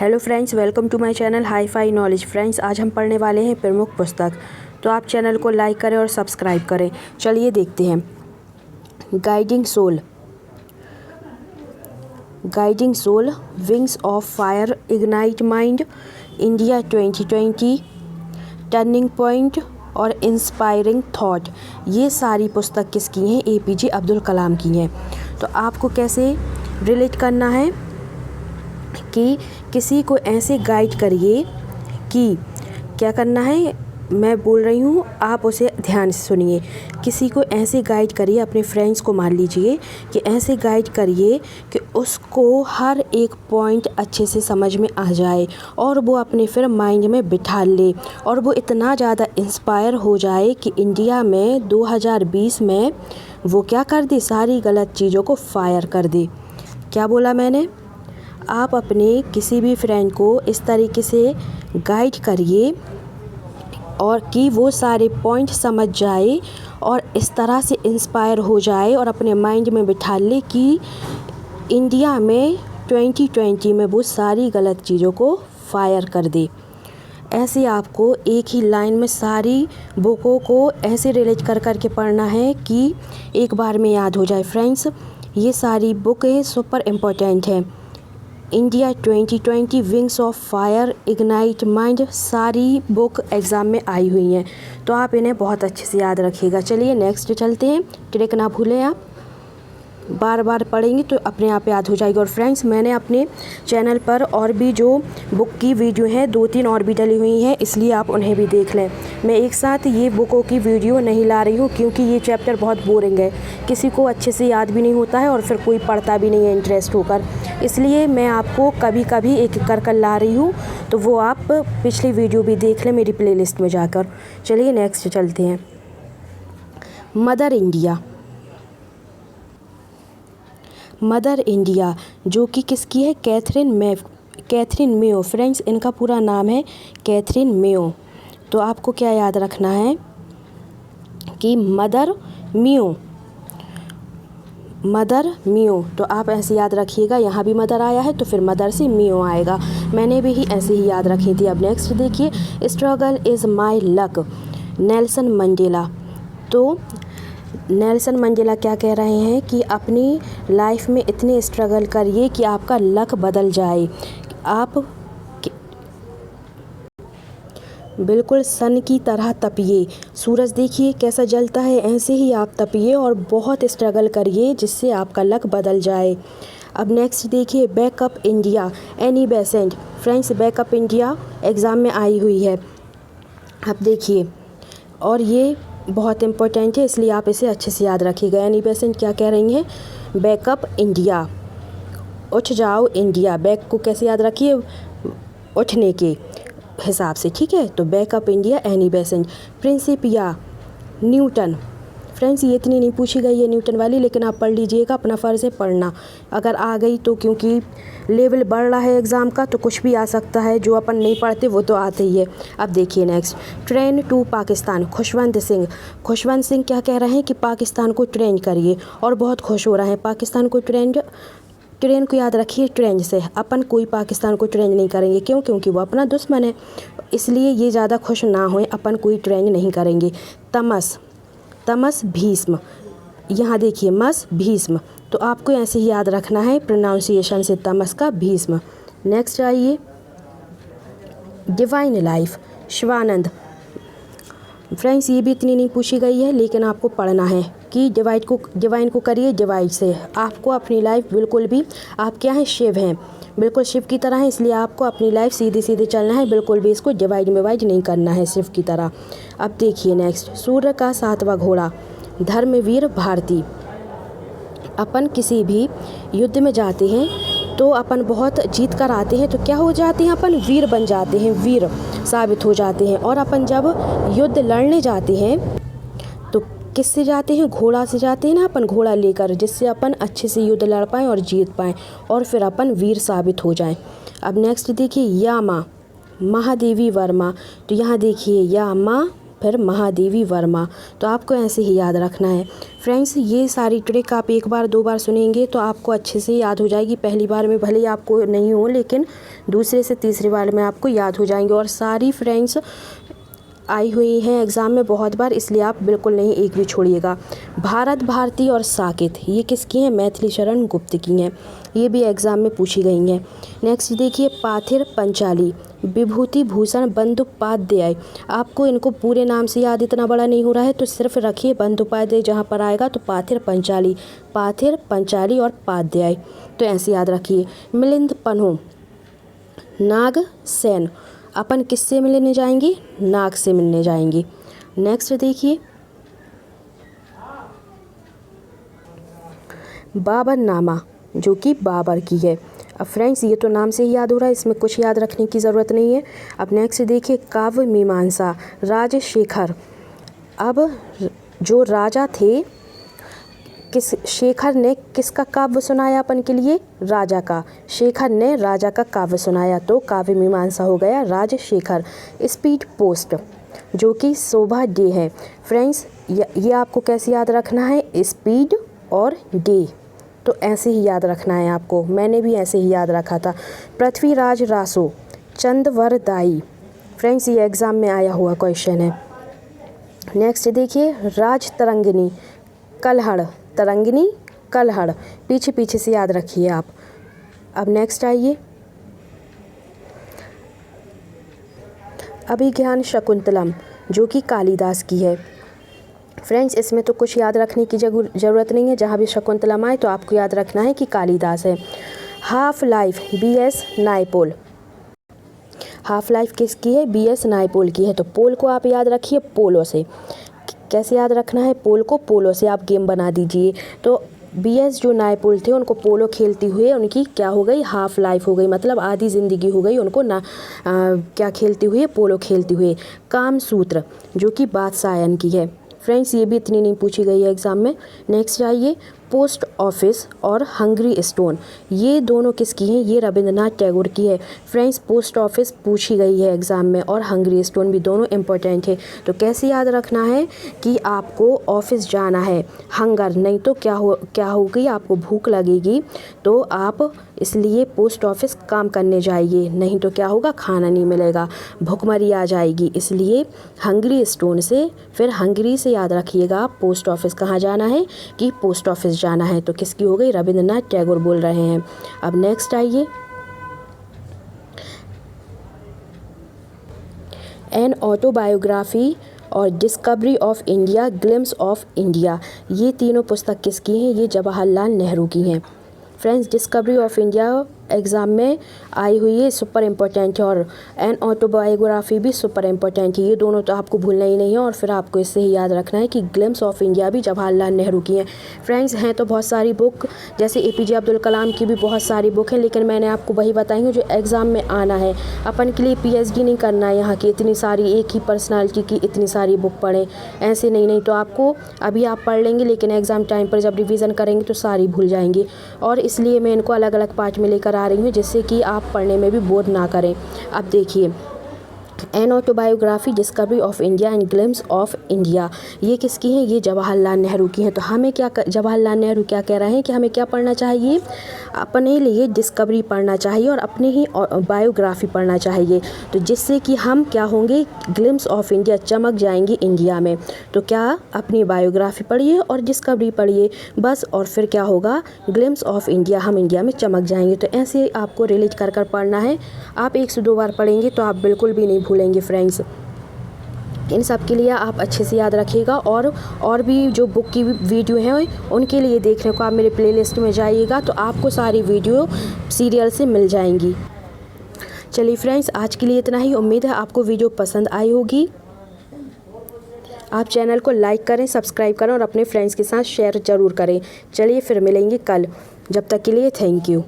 Hello friends, welcome to my channel hi fi knowledge. Friends, आज हम पढ़ने वाले हैं प्रमुख पुस्तक। तो आप चैनल को लाइक करें और सब्सक्राइब करें। चलिए देखते हैं। Guiding soul, wings of fire, ignite mind, India 2020, turning point और इंस्पायरिंग थॉट। ये सारी पुस्तक किसकी हैं? APJ अब्दुल कलाम की हैं। तो आपको कैसे रिलेट करना है कि किसी को ऐसे गाइड करिए कि क्या करना है, मैं बोल रही हूँ, आप उसे ध्यान से सुनिए। किसी को ऐसे गाइड करिए, अपने फ्रेंड्स को मान लीजिए कि ऐसे गाइड करिए कि उसको हर एक पॉइंट अच्छे से समझ में आ जाए और वो अपने फिर माइंड में बिठा ले और वो इतना ज़्यादा इंस्पायर हो जाए कि इंडिया में 2020 में वो क्या कर दे, सारी गलत चीज़ों को फायर कर दे। क्या बोला मैंने? आप अपने किसी भी फ्रेंड को इस तरीके से गाइड करिए और कि वो सारे पॉइंट समझ जाए और इस तरह से इंस्पायर हो जाए और अपने माइंड में बिठा ले कि इंडिया में 2020 में वो सारी गलत चीज़ों को फायर कर दे। ऐसे आपको एक ही लाइन में सारी बुकों को ऐसे रिलेट कर कर के पढ़ना है कि एक बार में याद हो जाए। फ्रेंड्स, ये सारी बुकें सुपर इम्पोर्टेंट हैं। India 2020, wings of fire, ignite mind, सारी बुक एग्ज़ाम में आई हुई हैं। तो आप इन्हें बहुत अच्छे से याद रखिएगा। चलिए नेक्स्ट चलते हैं। ट्रिक ना भूलें, आप बार बार पढ़ेंगे तो अपने आप याद हो जाएगी। और फ्रेंड्स, मैंने अपने चैनल पर और भी जो बुक की वीडियो है 2-3 और भी डली हुई हैं, इसलिए आप उन्हें भी देख लें। मैं एक साथ ये बुकों की वीडियो नहीं ला रही हूँ क्योंकि ये चैप्टर बहुत बोरिंग है, किसी को अच्छे से याद भी नहीं होता है और फिर कोई पढ़ता भी नहीं है इंटरेस्ट होकर। इसलिए मैं आपको कभी कभी एक कर ला रही हूँ, तो वो आप पिछली वीडियो भी देख लें मेरी प्लेलिस्ट में जाकर। चलिए नेक्स्ट चलते हैं। मदर इंडिया जो कि किसकी है? Catherine Mayo. फ्रेंड्स, इनका पूरा नाम है कैथरीन मेयो। तो आपको क्या याद रखना है कि मदर मियो। तो आप ऐसे याद रखिएगा, यहाँ भी मदर आया है तो फिर मदर से मियो आएगा। मैंने भी ऐसे ही याद रखी थी। अब नेक्स्ट देखिए, struggle is my luck, Nelson Mandela. तो नेल्सन मंडेला क्या कह रहे हैं कि अपनी लाइफ में इतने स्ट्रगल करिए कि आपका लक बदल जाए। आप बिल्कुल सन की तरह तपिए। सूरज देखिए कैसा जलता है, ऐसे ही आप तपिए और बहुत स्ट्रगल करिए जिससे आपका लक बदल जाए। अब नेक्स्ट देखिए, backup India, Annie Besant. Friends, backup India exam में आई हुई है। अब देखिए, और ये बहुत इम्पोर्टेंट है इसलिए आप इसे अच्छे से याद रखिएगा। एनी बेसेंट क्या कह रही हैं? बैकअप इंडिया, उठ जाओ इंडिया। बैक को कैसे याद रखिए? उठने के हिसाब से, ठीक है। तो backup India, Annie Besant. Principia, Newton. Friends, ये इतनी नहीं पूछी गई है न्यूटन वाली, लेकिन आप पढ़ लीजिएगा, अपना फ़र्ज़ है पढ़ना। अगर आ गई तो क्योंकि लेवल बढ़ रहा है एग्ज़ाम का तो कुछ भी आ सकता है, जो अपन नहीं पढ़ते वो तो आते ही है। अब देखिए next, train to Pakistan, Khushwant Singh क्या कह रहे हैं कि पाकिस्तान को ट्रेन करिए और बहुत खुश हो रहे हैं। पाकिस्तान को ट्रेन को याद रखिए ट्रेन से। अपन कोई पाकिस्तान को ट्रेन नहीं करेंगे, क्यों? क्योंकि वो अपना दुश्मन है, इसलिए ये ज़्यादा खुश ना हों, अपन कोई ट्रेन नहीं करेंगे। तमस भीष्म, यहाँ देखिए मस भीष्म। तो आपको ऐसे ही याद रखना है प्रोनाउंसिएशन से, तमस का भीष्म। नेक्स्ट आइए, डिवाइन लाइफ, शिवानंद। फ्रेंड्स, ये भी इतनी नहीं पूछी गई है लेकिन आपको पढ़ना है कि डिवाइन को करिए डिवाइड से। आपको अपनी लाइफ बिल्कुल भी, आप क्या हैं? शिव हैं, बिल्कुल शिव की तरह है, इसलिए आपको अपनी लाइफ सीधे सीधे चलना है, बिल्कुल भी इसको डिवाइड नहीं करना है शिव की तरह। अब देखिए नेक्स्ट, सूर्य का 7वां घोड़ा, धर्मवीर भारती। अपन किसी भी युद्ध में जाते हैं तो अपन बहुत जीत कर आते हैं, तो क्या हो जाते हैं? अपन वीर बन जाते हैं, वीर साबित हो जाते हैं। और अपन जब युद्ध लड़ने जाते हैं तो किससे जाते हैं? घोड़ा से जाते हैं ना, अपन घोड़ा लेकर, जिससे अपन अच्छे से युद्ध लड़ पाएँ और जीत पाएँ और फिर अपन वीर साबित हो जाएं। अब नेक्स्ट देखिए, यामा, महादेवी वर्मा। तो यहाँ देखिए, यामा फिर महादेवी वर्मा। तो आपको ऐसे ही याद रखना है फ्रेंड्स। ये सारी ट्रिक आप एक बार दो बार सुनेंगे तो आपको अच्छे से याद हो जाएगी। पहली बार में भले ही आपको नहीं हो, लेकिन दूसरे से तीसरी बार में आपको याद हो जाएंगे। और सारी फ्रेंड्स आई हुई हैं एग्ज़ाम में बहुत बार, इसलिए आप बिल्कुल नहीं एक भी छोड़िएगा। भारत भारती और साकेत ये किसकी हैं? मैथिली शरण गुप्त की हैं। ये भी एग्ज़ाम में पूछी गई हैं। नेक्स्ट देखिए, पाथिर पंचाली विभूति भूषण बंदोपाध्याय। आपको इनको पूरे नाम से याद इतना बड़ा नहीं हो रहा है, तो सिर्फ रखिए बंदोपाध्याय जहाँ पर आएगा तो पाथिर पंचाली और पाध्याय, तो ऐसे याद रखिए। मिलिंद पन्हू नाग सेन। अपन किससे मिलने जाएंगे? नाग से मिलने जाएंगे। नेक्स्ट देखिए, बाबरनामा जो कि बाबर की है। अब फ्रेंड्स ये तो नाम से ही याद हो रहा है, इसमें कुछ याद रखने की ज़रूरत नहीं है। अब नेक्स्ट देखिए, काव्य मीमांसा राजशेखर। अब जो राजा थे, शेखर ने किसका काव्य सुनाया अपन के लिए? राजा का। शेखर ने राजा का काव्य सुनाया, तो काव्य मीमांसा हो गया राजशेखर। स्पीड पोस्ट जो कि शोभा डे है। फ्रेंड्स ये आपको कैसे याद रखना है? स्पीड और डे, तो ऐसे ही याद रखना है आपको। मैंने भी ऐसे ही याद रखा था। पृथ्वीराज रासो चंदवरदाई। फ्रेंड्स ये एग्ज़ाम में आया हुआ क्वेश्चन है। नेक्स्ट देखिए, राज तरंगिणी कल्हड़। तरंगिणी कल्हड़, पीछे पीछे से याद रखिए आप। अब नेक्स्ट आइए, अभिज्ञान शकुंतलम जो कि कालिदास की है। फ्रेंड्स इसमें तो कुछ याद रखने की ज़रूरत नहीं है, जहाँ भी शकुंतलम आए तो आपको याद रखना है कि कालिदास है। Half life BS Naipaul. Half life किसकी है? BS नायपॉल की है। तो पोल को आप याद रखिए पोलो से। कैसे याद रखना है? पोल को पोलो से आप गेम बना दीजिए। तो BS जो नायपॉल थे उनको पोलो खेलते हुए उनकी क्या हो गई? हाफ लाइफ हो गई, मतलब आधी ज़िंदगी हो गई उनको क्या खेलते हुए? पोलो खेलते हुए। कामसूत्र जो कि बादशाहन की है। फ्रेंड्स ये भी इतनी नहीं पूछी गई है एग्ज़ाम में। नेक्स्ट आइए, पोस्ट ऑफिस और हंगरी स्टोन। ये दोनों किसकी हैं? ये रविंद्रनाथ टैगोर की है। फ्रेंड्स पोस्ट ऑफिस पूछी गई है एग्ज़ाम में और हंगरी स्टोन भी, दोनों इम्पोर्टेंट है। तो कैसे याद रखना है कि आपको ऑफिस जाना है, हंगर नहीं तो क्या होगी? आपको भूख लगेगी, तो आप इसलिए पोस्ट ऑफिस काम करने जाइए, नहीं तो क्या होगा? खाना नहीं मिलेगा, भूखमरी आ जाएगी। इसलिए हंगरी स्टोन से, फिर हंगरी से याद रखिएगा पोस्ट ऑफिस कहाँ जाना है कि पोस्ट ऑफिस जाना है। तो किसकी हो गई? रविंद्रनाथ टैगोर बोल रहे हैं। अब नेक्स्ट आइए, एन ऑटोबायोग्राफी और discovery of India, glimpse of India. ये तीनों पुस्तक किसकी हैं? ये जवाहरलाल नेहरू की हैं। Friends discovery of India exam में आई हुई है, सुपर इम्पोर्टेंट है, और एन ऑटोबायोग्राफी भी सुपर इम्पोर्टेंट है। ये दोनों तो आपको भूलना ही नहीं है। और फिर आपको इससे ही याद रखना है कि ग्लिम्स ऑफ इंडिया भी जवाहरलाल नेहरू की हैं। फ्रेंड्स हैं तो बहुत सारी बुक, जैसे APJ अब्दुल कलाम की भी बहुत सारी बुक हैं, लेकिन मैंने आपको वही बताई हूँ जो एग्ज़ाम में आना है। अपन के लिए PhD नहीं करना है यहाँ की इतनी सारी, एक ही पर्सनालिटी की इतनी सारी बुक पढ़ें, ऐसे नहीं तो आपको अभी आप पढ़ लेंगे, लेकिन एग्ज़ाम टाइम पर जब रिवीजन करेंगे तो सारी भूल जाएंगे। और इसलिए मैं इनको अलग अलग पार्ट में लेकर आ रही हूँ, जिससे कि आप पढ़ने में भी बोर ना करें। अब देखिए, an autobiography, discovery of India and glimpse of India, ये किसकी हैं? ये जवाहरलाल नेहरू की हैं। तो हमें क्या जवाहरलाल नेहरू क्या कह रहे हैं कि हमें क्या पढ़ना चाहिए? अपने लिए डिस्कवरी पढ़ना चाहिए और अपने ही बायोग्राफी पढ़ना चाहिए, तो जिससे कि हम क्या होंगे? ग्लिम्स ऑफ इंडिया, चमक जाएंगी इंडिया में। तो क्या अपनी बायोग्राफी पढ़िए और डिस्कवरी पढ़िए बस, और फिर क्या होगा? ग्लिम्स ऑफ इंडिया, हम इंडिया में चमक जाएंगे। तो ऐसे आपको रिलेट कर पढ़ना है। आप 1 से 2 बार पढ़ेंगे तो आप बिल्कुल भी नहीं भूलेंगे फ्रेंड्स। इन सब के लिए आप अच्छे से याद रखिएगा। और भी जो बुक की वीडियो हैं उनके लिए देखने को आप मेरे प्लेलिस्ट में जाइएगा, तो आपको सारी वीडियो सीरियल से मिल जाएंगी। चलिए फ्रेंड्स आज के लिए इतना ही। उम्मीद है आपको वीडियो पसंद आई होगी। आप चैनल को लाइक करें, सब्सक्राइब करें और अपने फ्रेंड्स के साथ शेयर ज़रूर करें। चलिए फिर मिलेंगे कल, जब तक के लिए थैंक यू।